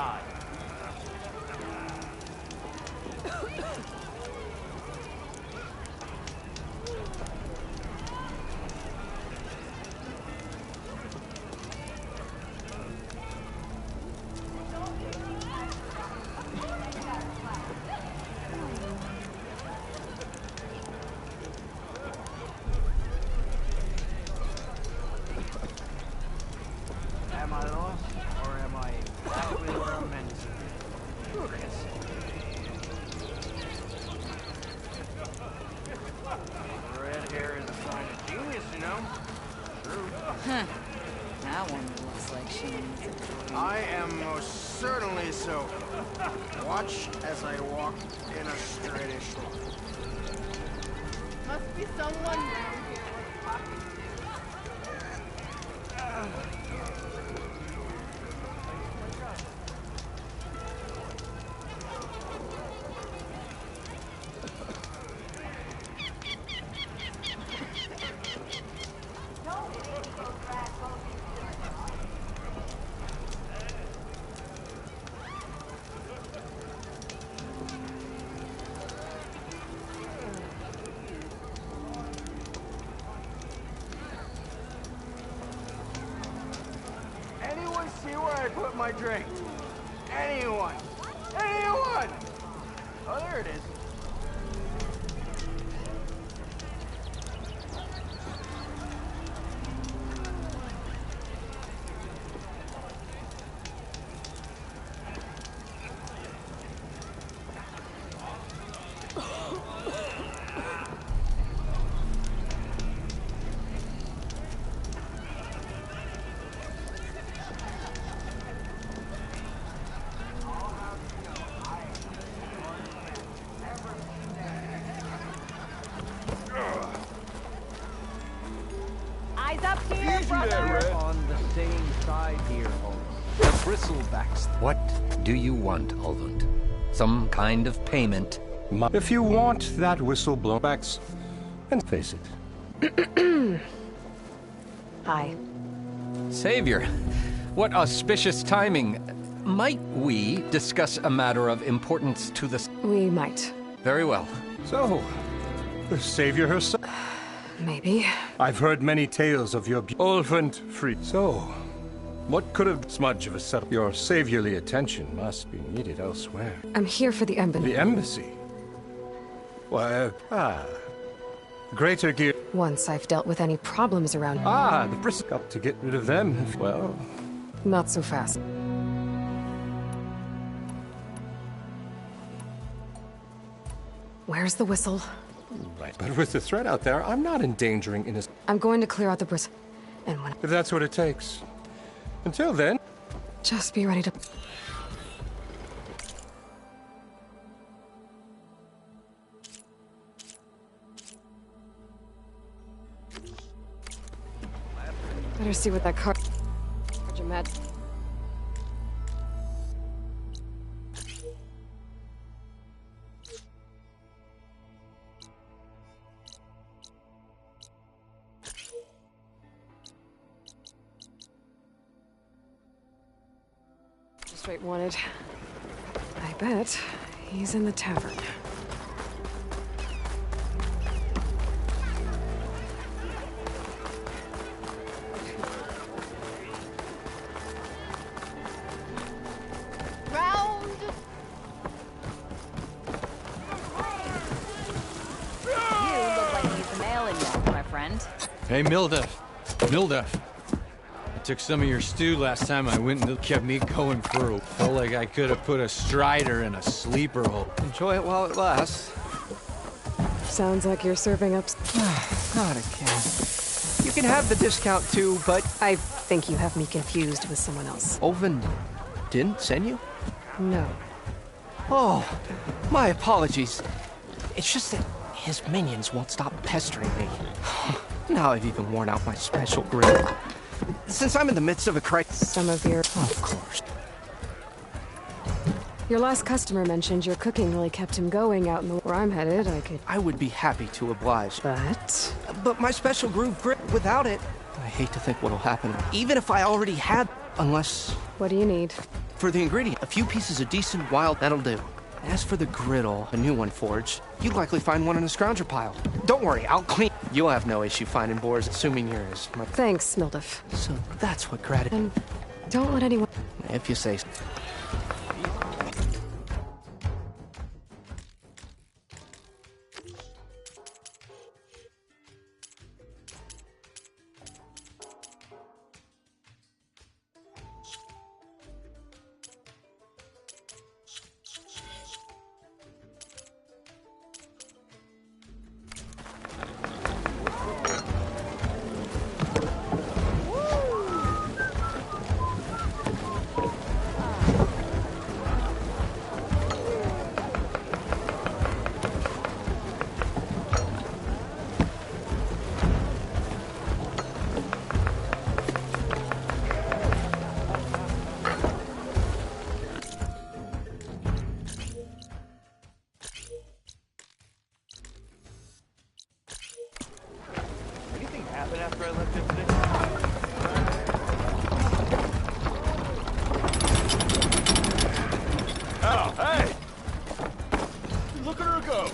odd. Am I lost, or am I exactly where I'm meant to be? Who can say? Red hair is a sign of genius, you know? True. Huh. That one looks like she needs it. I am most certainly so. Watch as I walk in a straightish line. Must be someone around here worth talking to. Anyone see where I put my drink? Anyone? Anyone? Oh, there it is. Eyes up here, brother! On the same side here, Holmes. The bristlebacks. What do you want, Ulvund? Some kind of payment? If you want that whistle blowbacks, and face it. Hi. Savior, what auspicious timing. Might we discuss a matter of importance to the... We might. Very well. So, the savior herself. Maybe. I've heard many tales of your Ulvund free. So, what could have smudge of a setup? Your saviorly attention must be needed elsewhere. I'm here for the embassy. The embassy? Why, greater gear. Once I've dealt with any problems around... The brisk up to get rid of them. Well, Not so fast. Where's the whistle? right. But with the threat out there, I'm not endangering innocent. I'm going to clear out the bris... And when... If that's what it takes. Until then... Just be ready to... Better see what that car... Mad. Straight wanted. I bet he's in the tavern. Hey, Milda. Milda. I took some of your stew last time I went and it kept me going for a... Felt like I could have put a strider in a sleeper hole. Enjoy it while it lasts. Sounds like you're serving up... Not again. You can have the discount too, but... I think you have me confused with someone else. Oven didn't send you? No. Oh, my apologies. It's just that his minions won't stop pestering me. Now I've even worn out my special grip. Since I'm in the midst of a crisis... Some of your... Of course. Your last customer mentioned your cooking really kept him going out in the... Where I'm headed, I would be happy to oblige. But my special groove grip, without it, I hate to think what'll happen. Even if I already had... Unless... What do you need? For the ingredient, a few pieces of decent wild, that'll do. As for the griddle, a new one forged, you'd likely find one in a scrounger pile. Don't worry, I'll clean. You'll have no issue finding boars, assuming you're as much. Thanks, Mildef. So that's what gratitude. And don't let anyone... If you say so. Anything happen after I left yesterday? Oh, hey! Look at her go!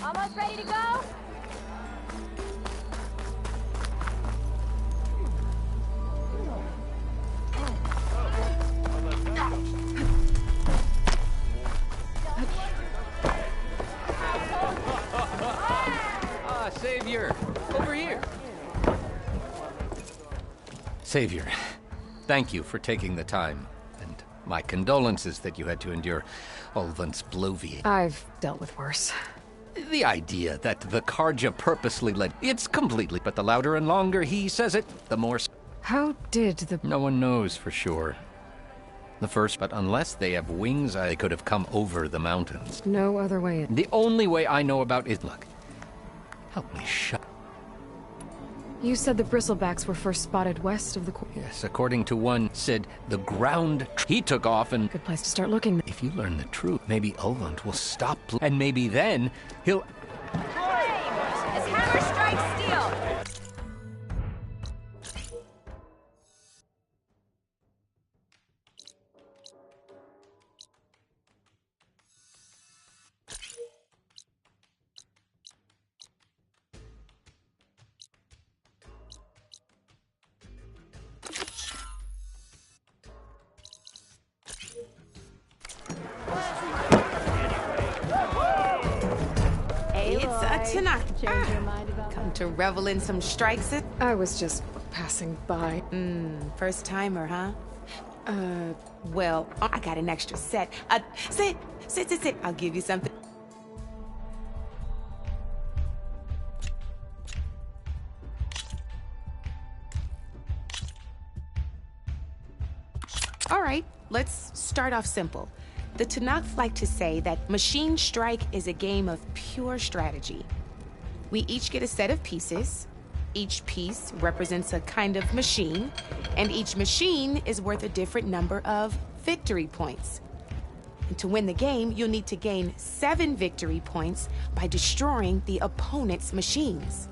Almost ready to go? Savior, over here. Savior, thank you for taking the time, and my condolences that you had to endure Ulvant's bloviate. I've dealt with worse. The idea that the Karja purposely led, it's completely, but the louder and longer he says it, the more... How did the... No one knows for sure. The first, but unless they have wings, they could have come over the mountains. No other way in. The only way I know about is, look, help me shut. You said the bristlebacks were first spotted west of the... Yes, according to one, said the ground... He took off and... Good place to start looking. If you learn the truth, maybe Ulvant will stop... And maybe then, he'll... As hammer strikes steel! It's a Tanaka. Come to revel in some strikes. I was just passing by. First timer, huh? Well, I got an extra set. Sit. I'll give you something. All right, let's start off simple. The Tanakh like to say that Machine Strike is a game of pure strategy. We each get a set of pieces. Each piece represents a kind of machine, and each machine is worth a different number of victory points. And to win the game, you'll need to gain 7 victory points by destroying the opponent's machines.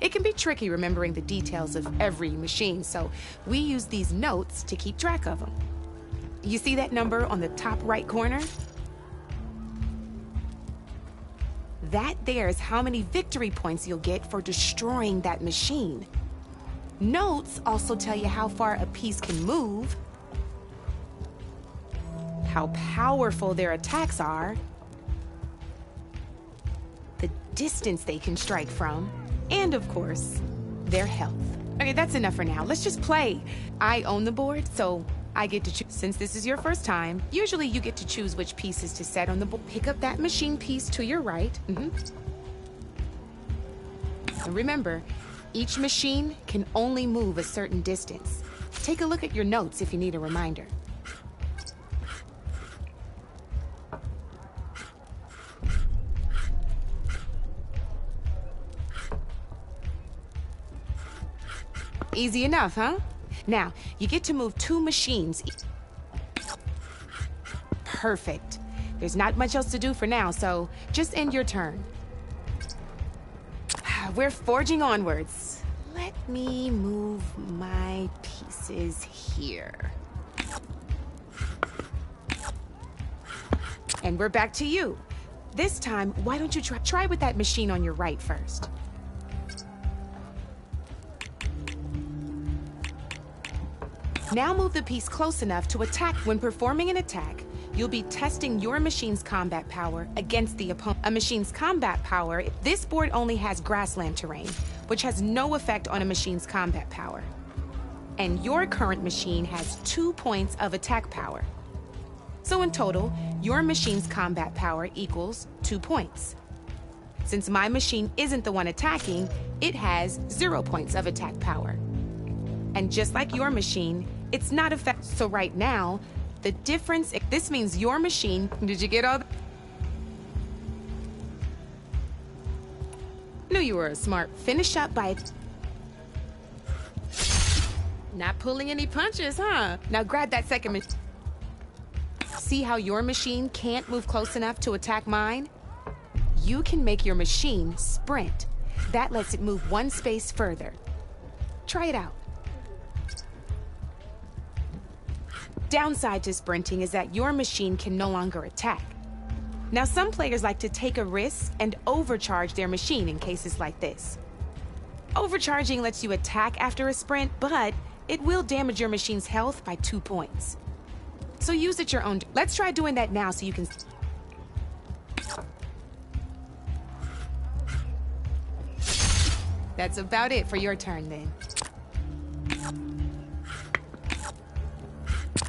It can be tricky remembering the details of every machine, so we use these notes to keep track of them. You see that number on the top right corner? That there is how many victory points you'll get for destroying that machine. Notes also tell you how far a piece can move, how powerful their attacks are, the distance they can strike from, and of course, their health. Okay, that's enough for now. Let's just play. I own the board, so I get to choose. Since this is your first time, usually you get to choose which pieces to set on the board. Pick up that machine piece to your right. And remember, Each machine can only move a certain distance. Take a look at your notes if you need a reminder. Easy enough, huh? Now, you get to move 2 machines. Perfect. There's not much else to do for now, so just end your turn. We're forging onwards. Let me move my pieces here. And we're back to you. This time, why don't you try with that machine on your right first? Now move the piece close enough to attack. When performing an attack, you'll be testing your machine's combat power against the opponent. A machine's combat power, this board only has grassland terrain, which has no effect on a machine's combat power. And your current machine has 2 points of attack power. So in total, your machine's combat power equals 2 points. Since my machine isn't the one attacking, it has 0 points of attack power. And just like your machine, it's not effective. So right now, the difference, this means your machine, did you get all that? Knew you were smart. Finish up by not pulling any punches, huh? Now grab that second machine. See how your machine can't move close enough to attack mine? You can make your machine sprint. That lets it move 1 space further. Try it out. Downside to sprinting is that your machine can no longer attack. Now, some players like to take a risk and overcharge their machine in cases like this. Overcharging lets you attack after a sprint, but it will damage your machine's health by 2 points. So use at your own. Let's try doing that now so you can. That's about it for your turn then.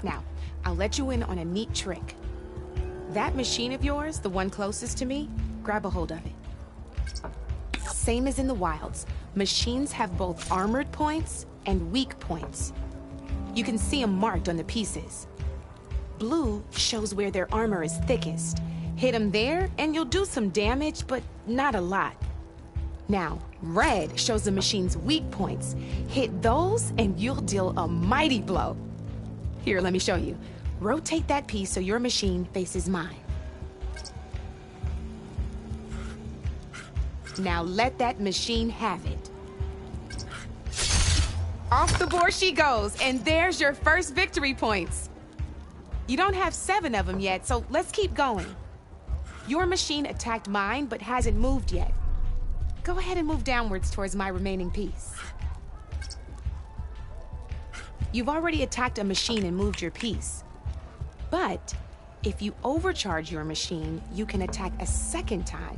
Now, I'll let you in on a neat trick. That machine of yours, the one closest to me, grab a hold of it. Same as in the wilds, machines have both armored points and weak points. You can see them marked on the pieces. Blue shows where their armor is thickest. Hit them there and you'll do some damage, but not a lot. Now, red shows the machine's weak points. Hit those and you'll deal a mighty blow. Here, let me show you. Rotate that piece so your machine faces mine. Now let that machine have it. Off the board she goes, and there's your first victory points. You don't have 7 of them yet, so let's keep going. Your machine attacked mine, but hasn't moved yet. Go ahead and move downwards towards my remaining piece. You've already attacked a machine and moved your piece. But if you overcharge your machine, you can attack a second time.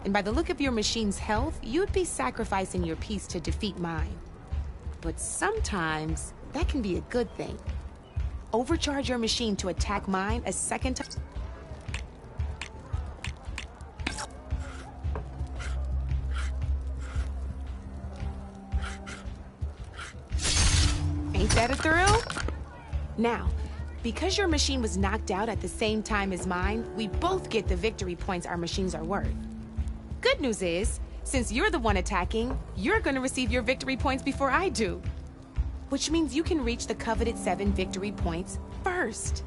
And by the look of your machine's health, you'd be sacrificing your piece to defeat mine. But sometimes that can be a good thing. Overcharge your machine to attack mine a second time. Ain't that a thrill? Now, because your machine was knocked out at the same time as mine, we both get the victory points our machines are worth. Good news is, since you're the one attacking, you're gonna receive your victory points before I do. Which means you can reach the coveted 7 victory points first.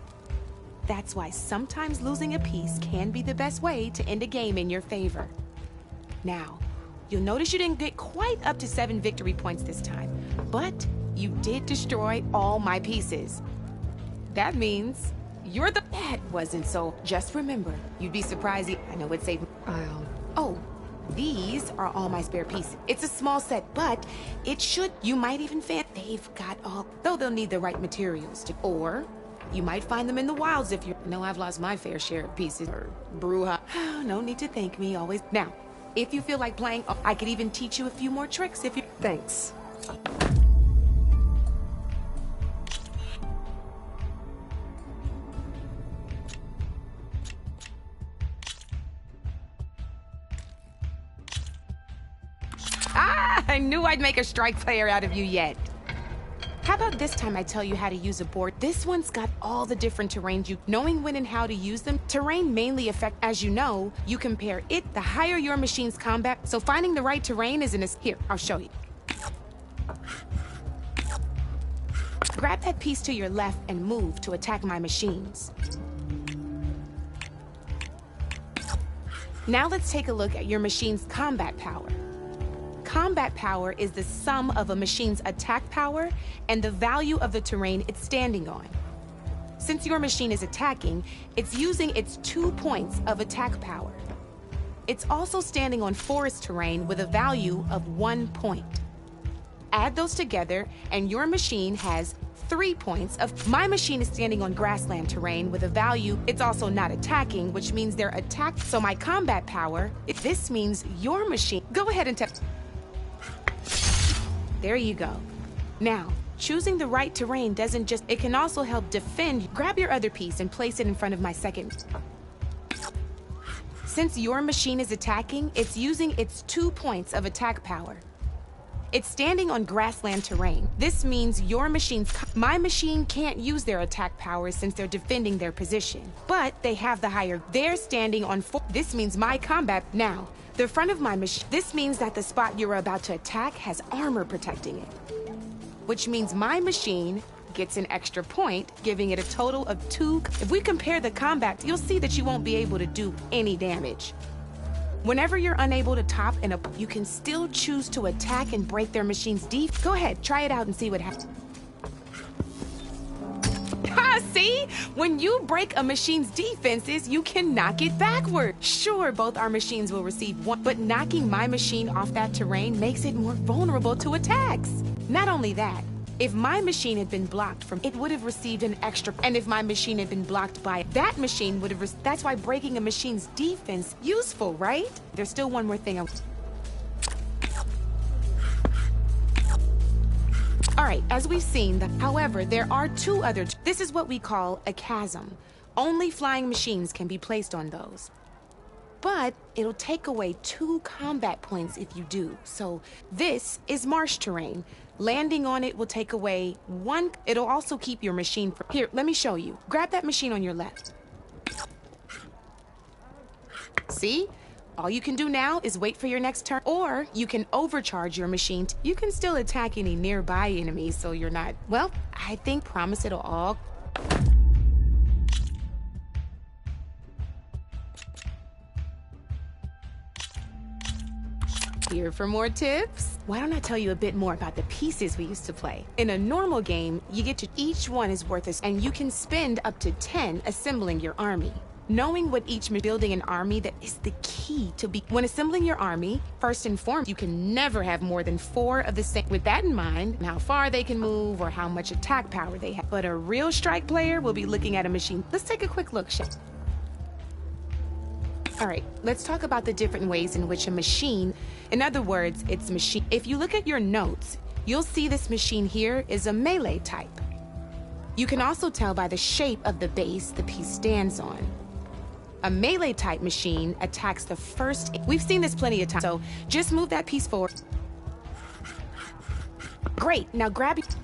That's why sometimes losing a piece can be the best way to end a game in your favor. Now, you'll notice you didn't get quite up to 7 victory points this time, but you did destroy all my pieces. That means you're the... That wasn't so... Just remember, you'd be surprised... I know it saved... Oh, these are all my spare pieces. It's a small set, but it should... You might even fan... They've got all... Though they'll need the right materials to... Or you might find them in the wilds if you... No, I've lost my fair share of pieces. Or brouhaha. No need to thank me, always... Now, if you feel like playing, I could even teach you a few more tricks if you... Thanks. Ah! I knew I'd make a strike player out of you yet. How about this time I tell you how to use a board? This one's got all the different terrains knowing when and how to use them. Terrain mainly affect, as you know, you compare it, the higher your machine's combat. So finding the right terrain is here, I'll show you. Grab that piece to your left and move to attack my machines. Now let's take a look at your machine's combat power. Combat power is the sum of a machine's attack power and the value of the terrain it's standing on. Since your machine is attacking, it's using its 2 points of attack power. It's also standing on forest terrain with a value of 1 point. Add those together and your machine has 3 points of... My machine is standing on grassland terrain with a value. It's also not attacking, which means they're attacked. So my combat power, this means your machine... Go ahead and There you go. Now, choosing the right terrain doesn't just... It can also help defend. Grab your other piece and place it in front of my second. Since your machine is attacking, it's using its 2 points of attack power. It's standing on grassland terrain. This means your machine's... My machine can't use their attack powers since they're defending their position. But they have the higher... They're standing on... This means my combat... Now, the front of my machine... This means that the spot you're about to attack has armor protecting it. Which means my machine gets an extra point, giving it a total of 2... If we compare the combat, you'll see that you won't be able to do any damage. Whenever you're unable to top you can still choose to attack and break their machine's defense. Go ahead, try it out and see what happens. See? When you break a machine's defenses, you can knock it backward. Sure, both our machines will receive 1, but knocking my machine off that terrain makes it more vulnerable to attacks. Not only that, if my machine had been blocked from, it would have received an extra, and if my machine had been blocked by, that machine would have, that's why breaking a machine's defense, useful, right? There's still one more thing. All right, as we've seen, however, there are 2 other, this is what we call a chasm. Only flying machines can be placed on those. But it'll take away 2 combat points if you do. So this is marsh terrain. Landing on it will take away 1. It'll also keep your machine from... Here, let me show you. Grab that machine on your left. See? All you can do now is wait for your next turn, or you can overcharge your machine. You can still attack any nearby enemies, so you're not... Well, I think promise it'll all... Here for more tips? Why don't I tell you a bit more about the pieces we used to play? In a normal game, you get to... Each one is worth a... And you can spend up to 10 assembling your army. Knowing what each building an army, that is the key to be... When assembling your army, first and foremost, you can never have more than 4 of the same... With that in mind, how far they can move or how much attack power they have. But a real strike player will be looking at a machine. Let's take a quick look, shall we? All right, let's talk about the different ways in which a machine, in other words, it's machine. If you look at your notes, you'll see this machine here is a melee type. You can also tell by the shape of the base the piece stands on. A melee type machine attacks the first... We've seen this plenty of times, so just move that piece forward. Great, now grab it.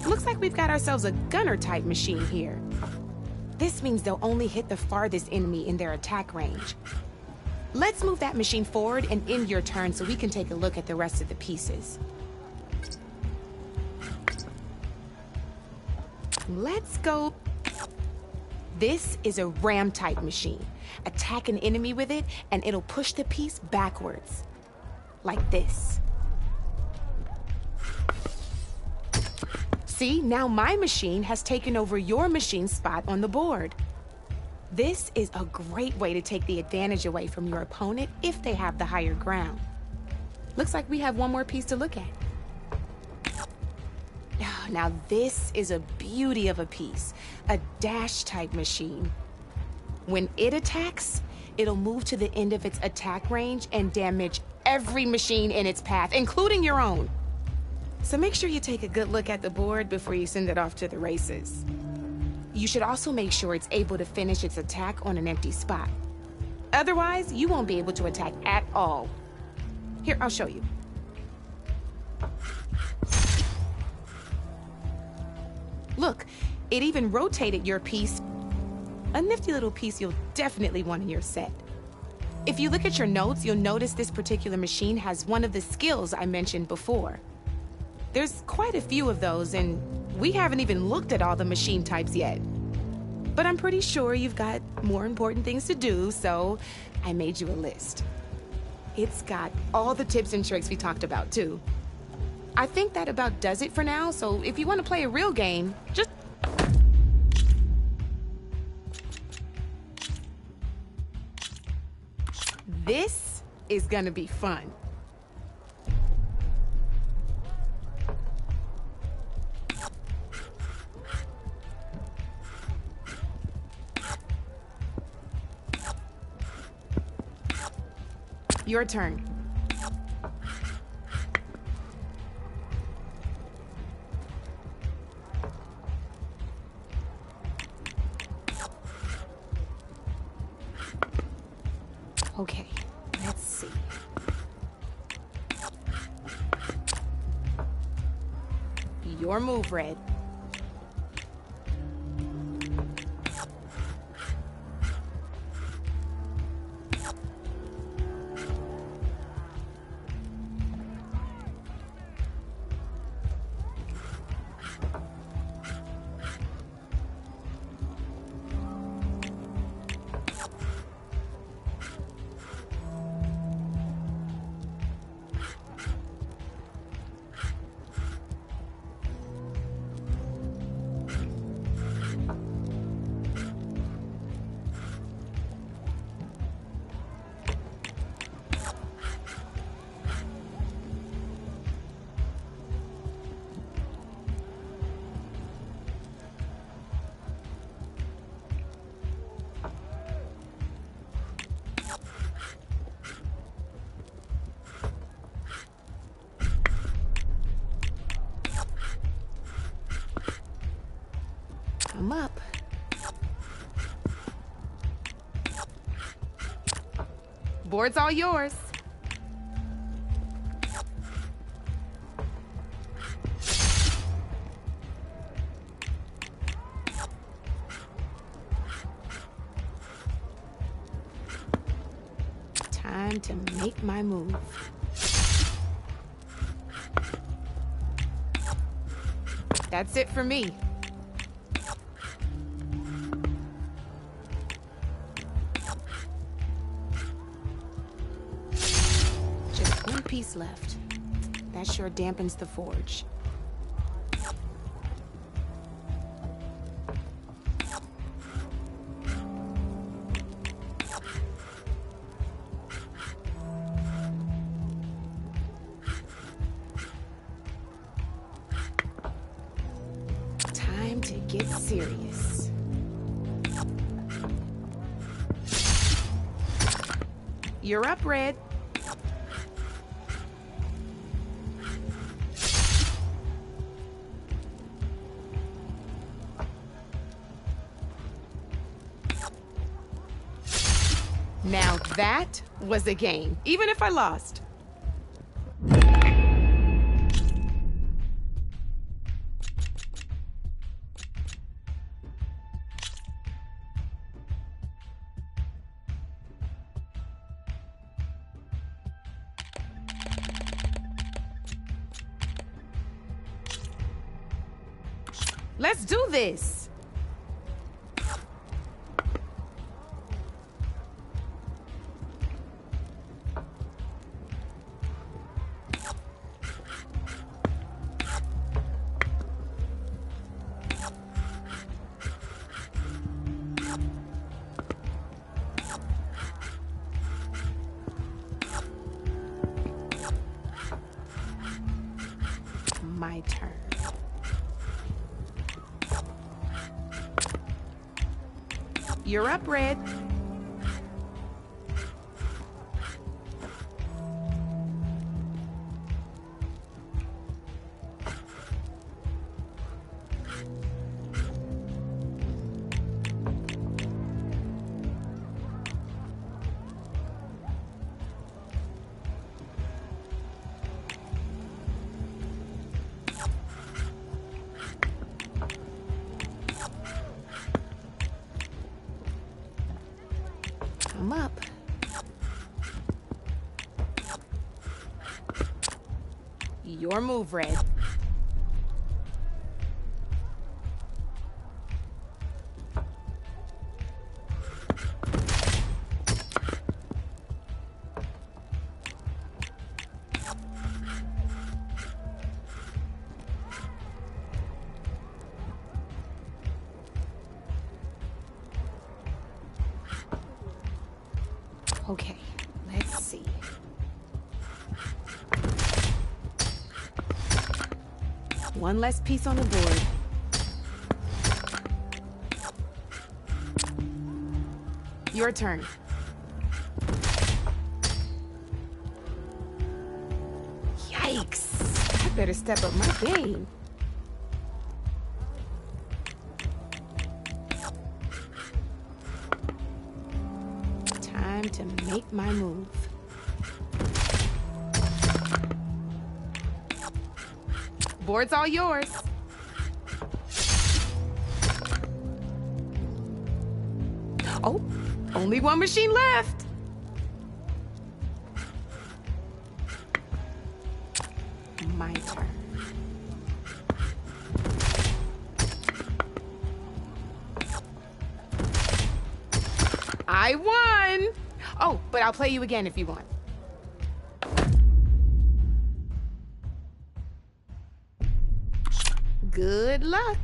Looks like we've got ourselves a gunner type machine here. This means they'll only hit the farthest enemy in their attack range. Let's move that machine forward and end your turn so we can take a look at the rest of the pieces. Let's go. This is a ram type machine. Attack an enemy with it and it'll push the piece backwards. Like this. See, now my machine has taken over your machine's spot on the board. This is a great way to take the advantage away from your opponent if they have the higher ground. Looks like we have one more piece to look at. Now this is a beauty of a piece, a dash type machine. When it attacks, it'll move to the end of its attack range and damage every machine in its path, including your own. So make sure you take a good look at the board before you send it off to the races. You should also make sure it's able to finish its attack on an empty spot. Otherwise, you won't be able to attack at all. Here, I'll show you. Look, it even rotated your piece. A nifty little piece you'll definitely want in your set. If you look at your notes, you'll notice this particular machine has one of the skills I mentioned before. There's quite a few of those, and we haven't even looked at all the machine types yet. But I'm pretty sure you've got more important things to do, so I made you a list. It's got all the tips and tricks we talked about, too. I think that about does it for now, so if you want to play a real game, just... This is gonna be fun. Your turn. Okay, let's see. Your move, Red. I'm up. Board's all yours. Time to make my move. That's it for me. Piece left. That sure dampens the forge. Time to get serious. You're up, Red. Now that was a game, even if I lost. Let's do this. My turn. You're up, Red. I'm up. Your move, Red. Okay, let's see. One less piece on the board. Your turn. Yikes! I better step up my game. Time to make my move. Board's all yours. Oh, only one machine left. My turn. I won! Oh, but I'll play you again if you want. Good luck.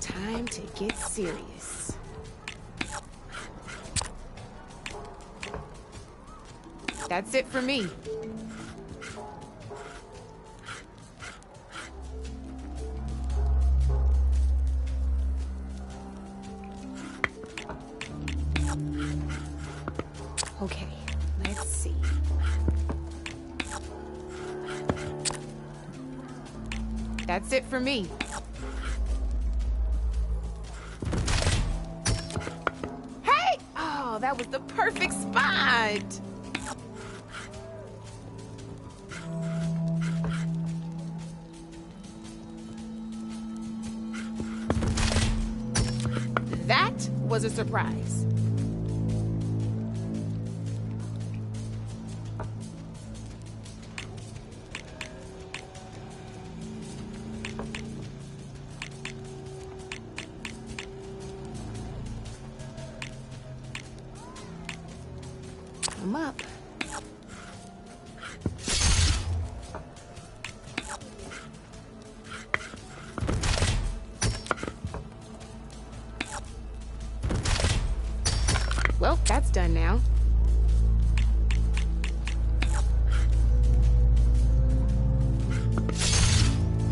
Time to get serious. That's it for me. Okay, let's see. That's it for me. Hey! Oh, that was the perfect spot. That was a surprise. I'm up. Well, that's done now.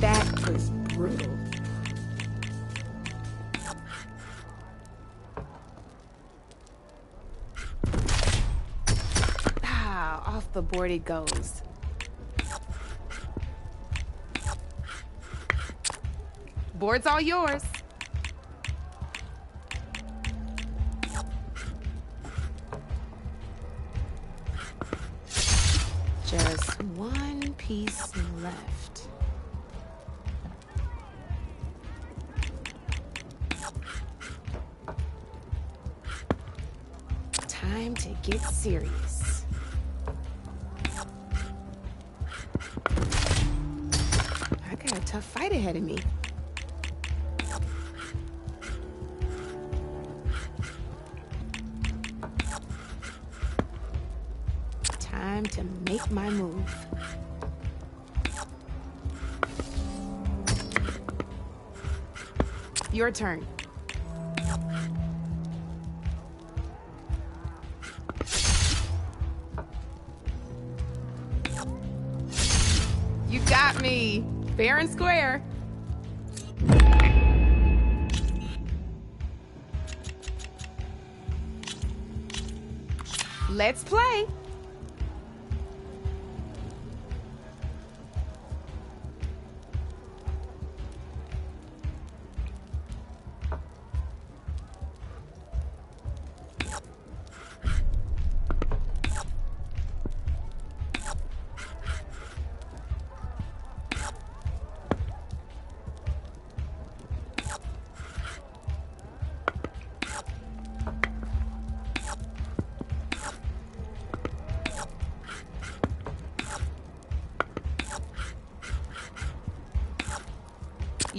That was brutal. Ah, off the board it goes. Board's all yours. Just one piece left. Time to get serious. I got a tough fight ahead of me. Time to make my move. Your turn. You got me. Fair and square. Let's play.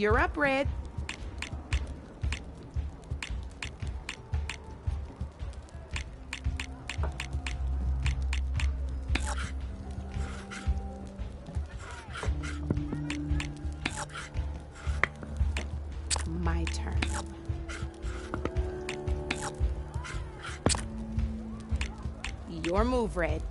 You're up, Red. My turn. Your move, Red.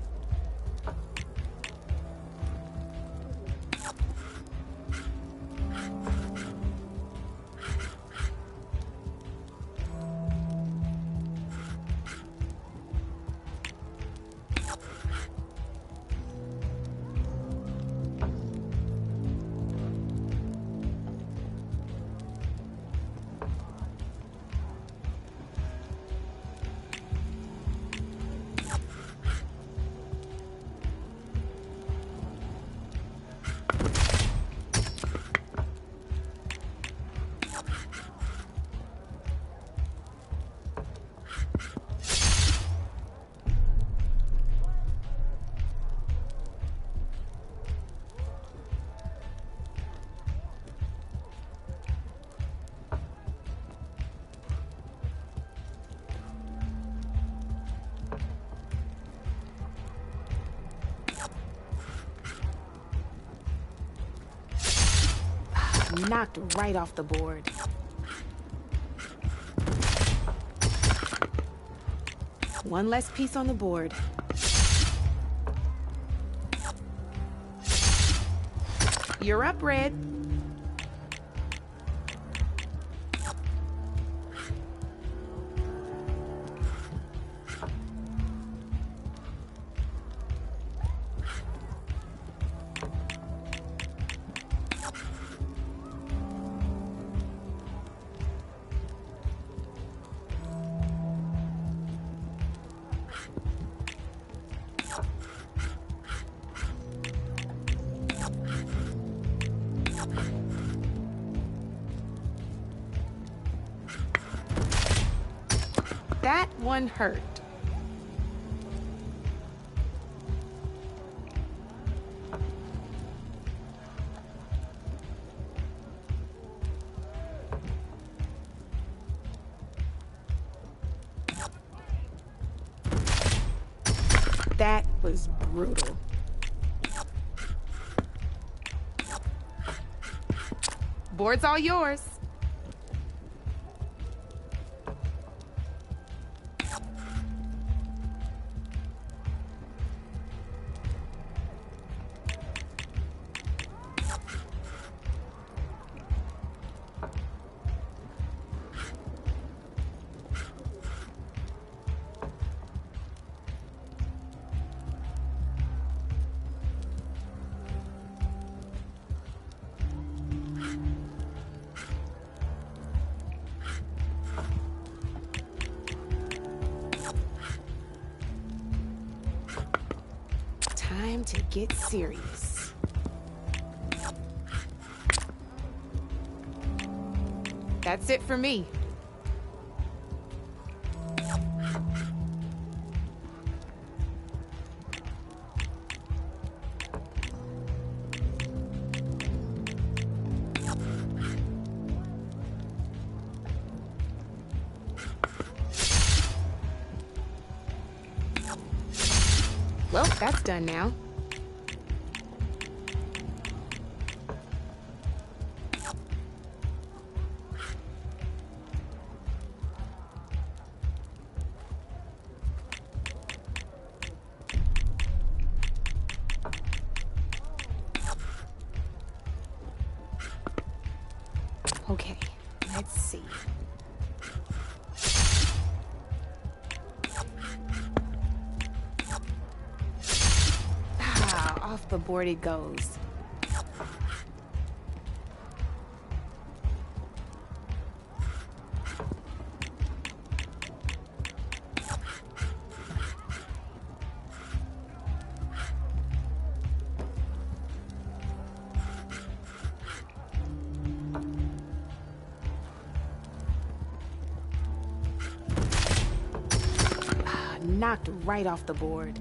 Knocked right off the board. One less piece on the board. You're up, Red. That one hurt. That was brutal. Board's all yours. Time to get serious. That's it for me. Well, that's done now. Okay, let's see. Off the board it goes. Knocked right off the board.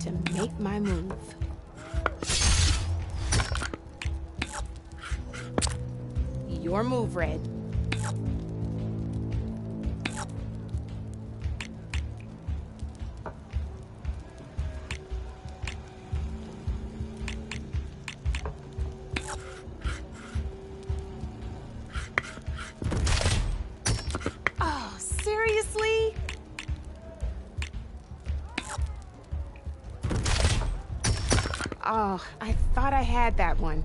to make my move. Your move, Red. Oh, seriously? Oh, I thought I had that one.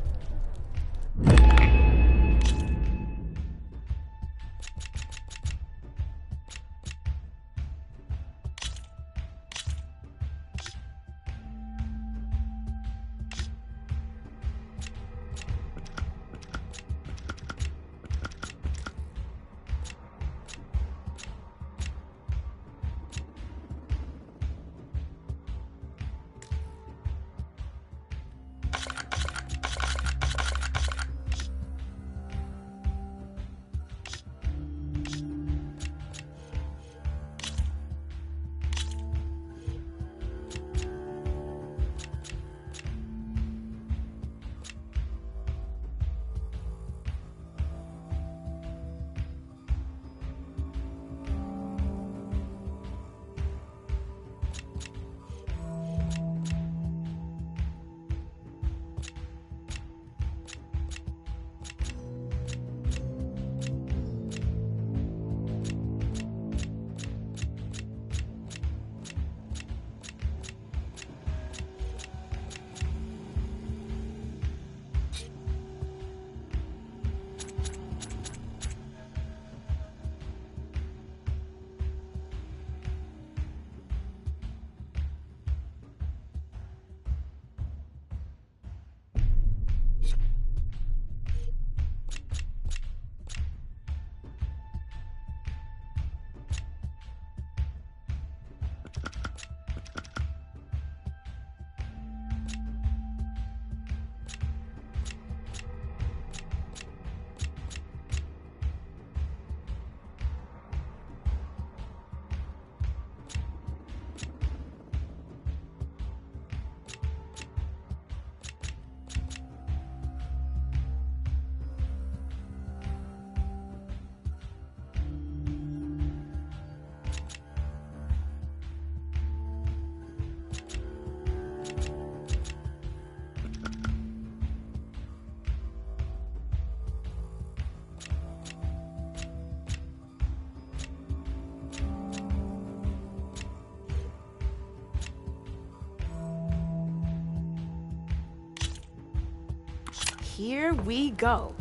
Here we go.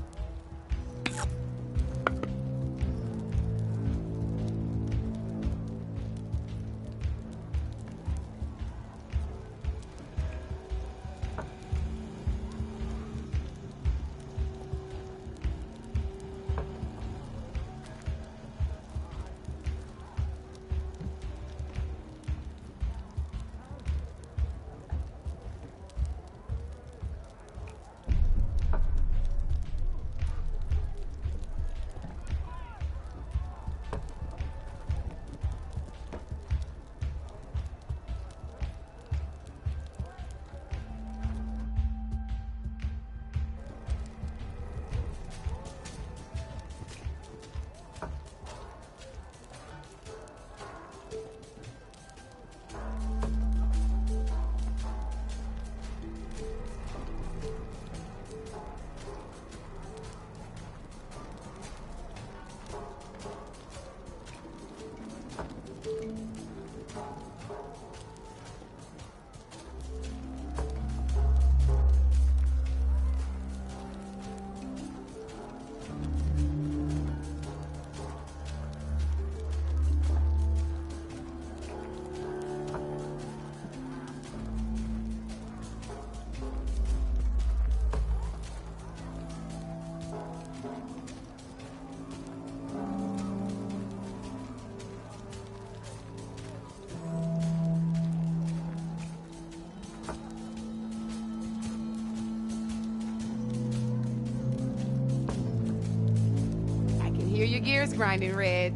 Hear your gears grinding, Red.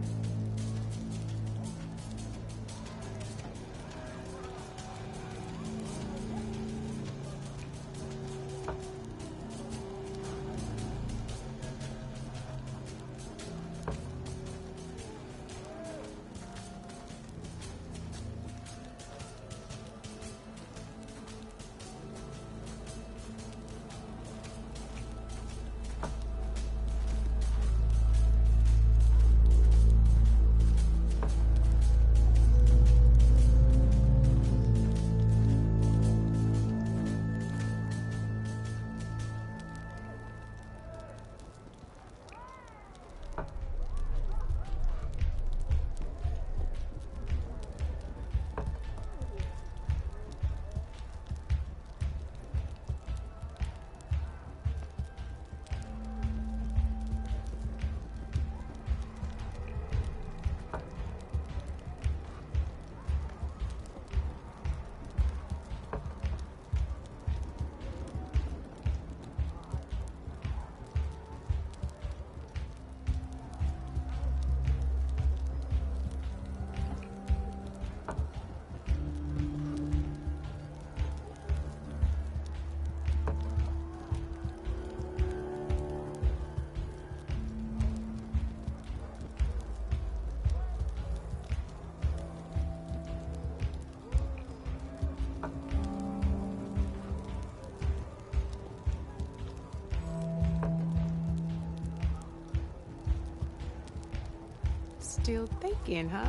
still thinking, huh?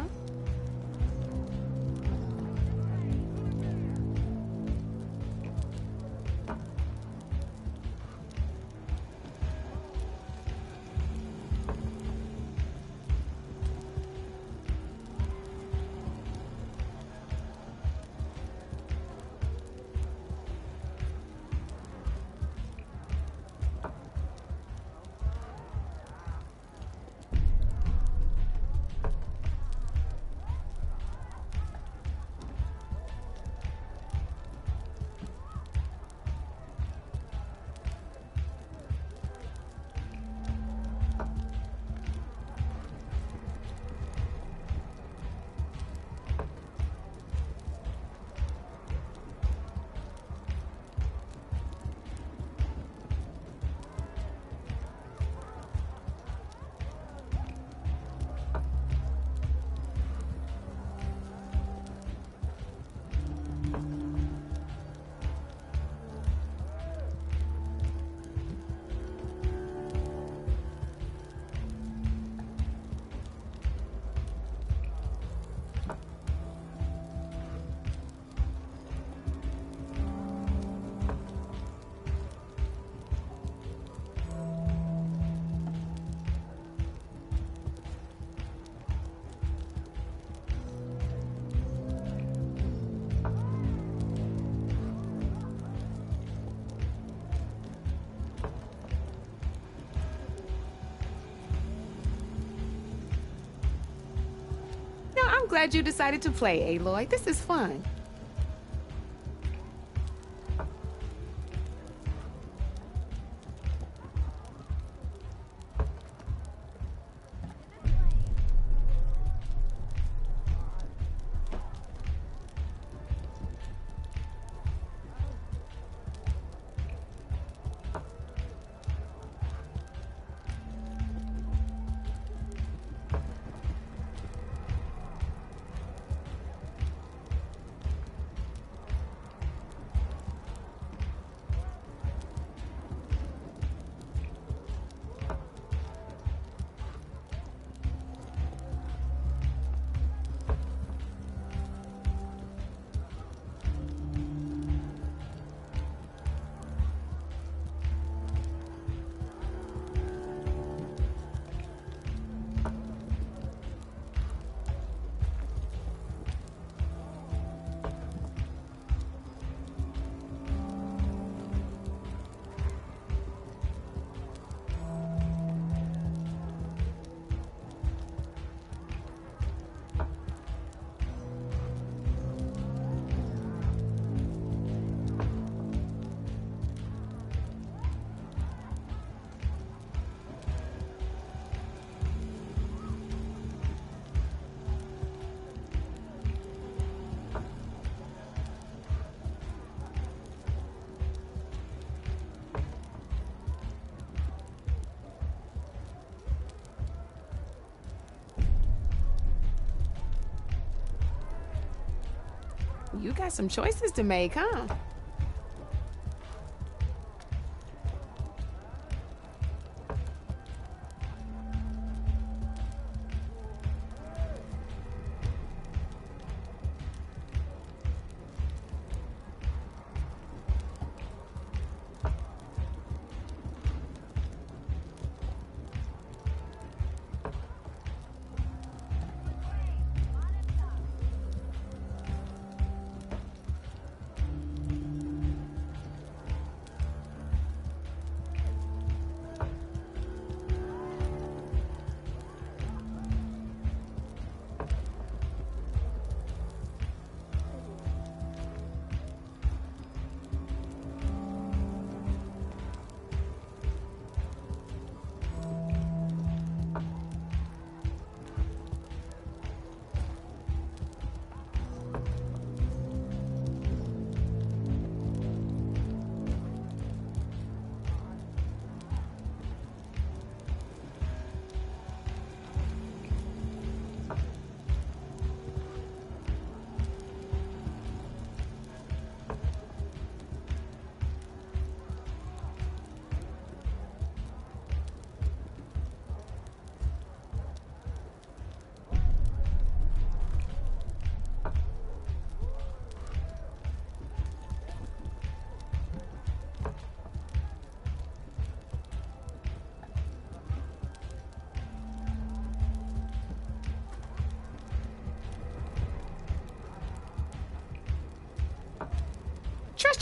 I'm glad you decided to play, Aloy. This is fun. You got some choices to make, huh?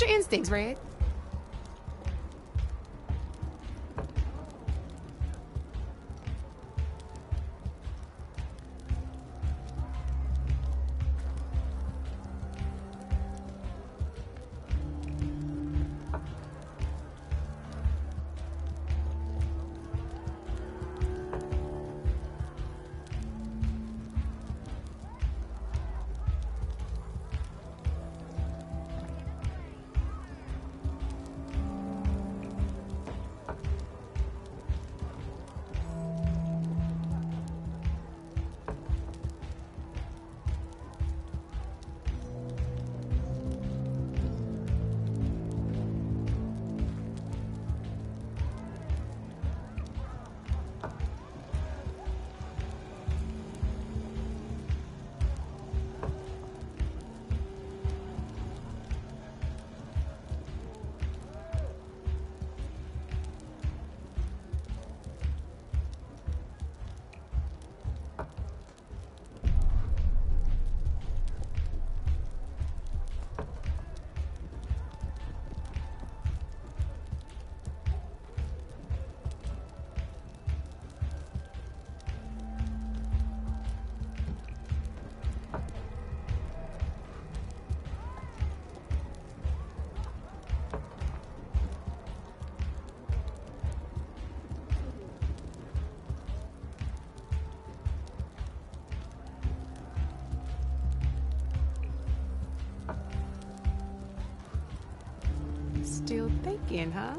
your instincts, Red. Still thinking, huh?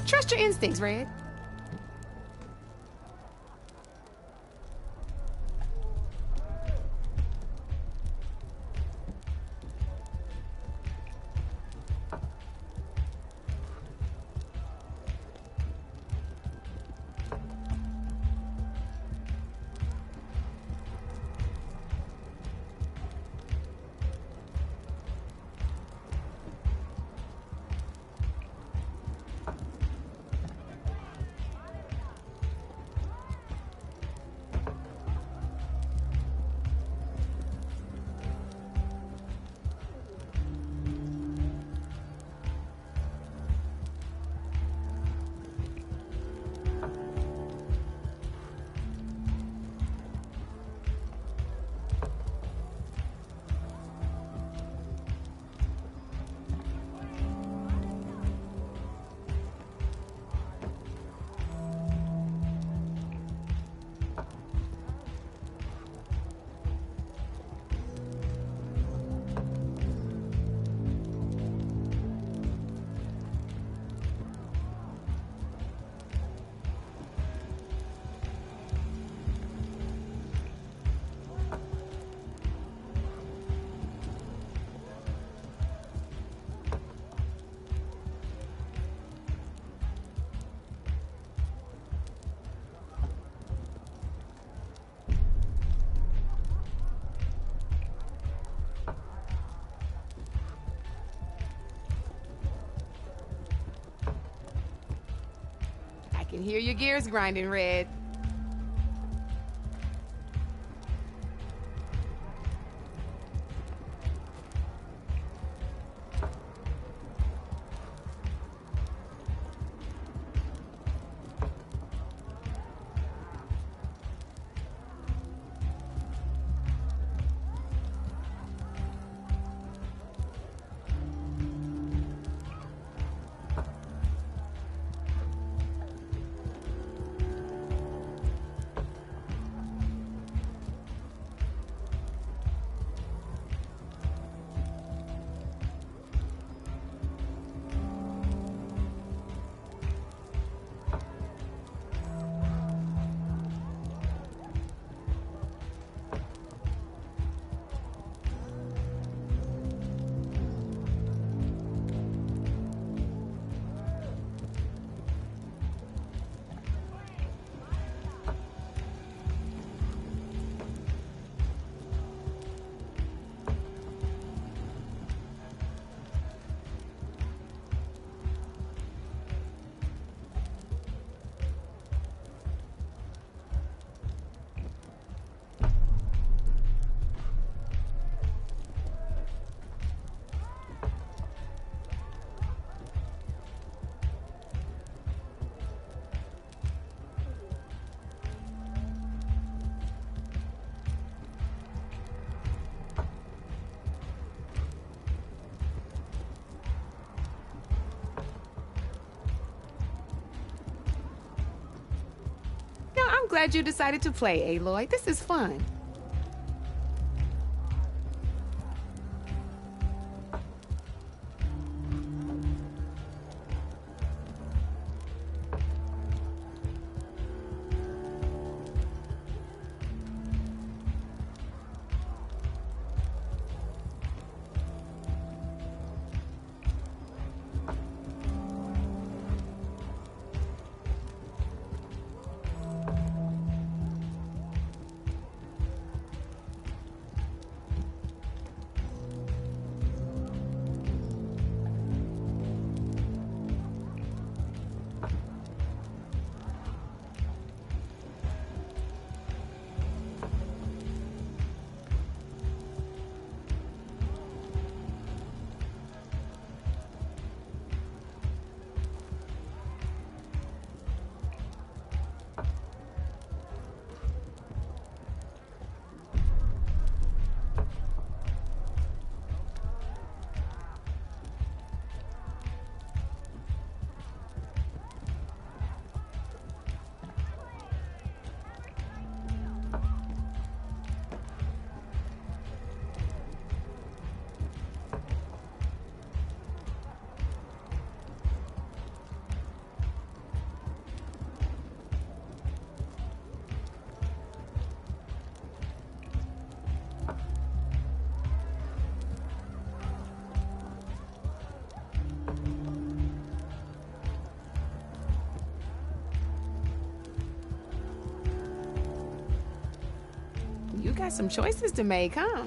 Trust your instincts, Red. Can hear your gears grinding, Red. I'm glad you decided to play, Aloy. This is fun. You got some choices to make, huh?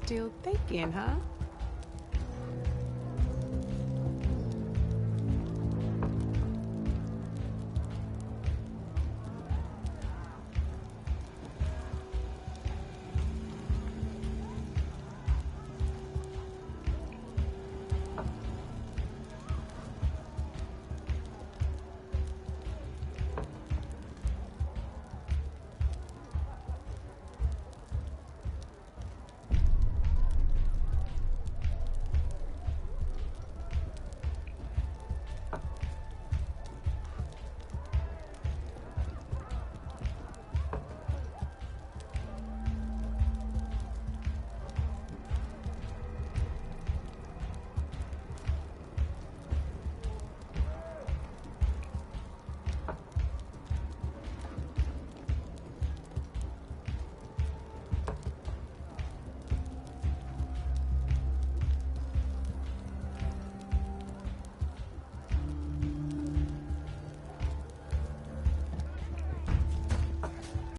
Still thinking, huh?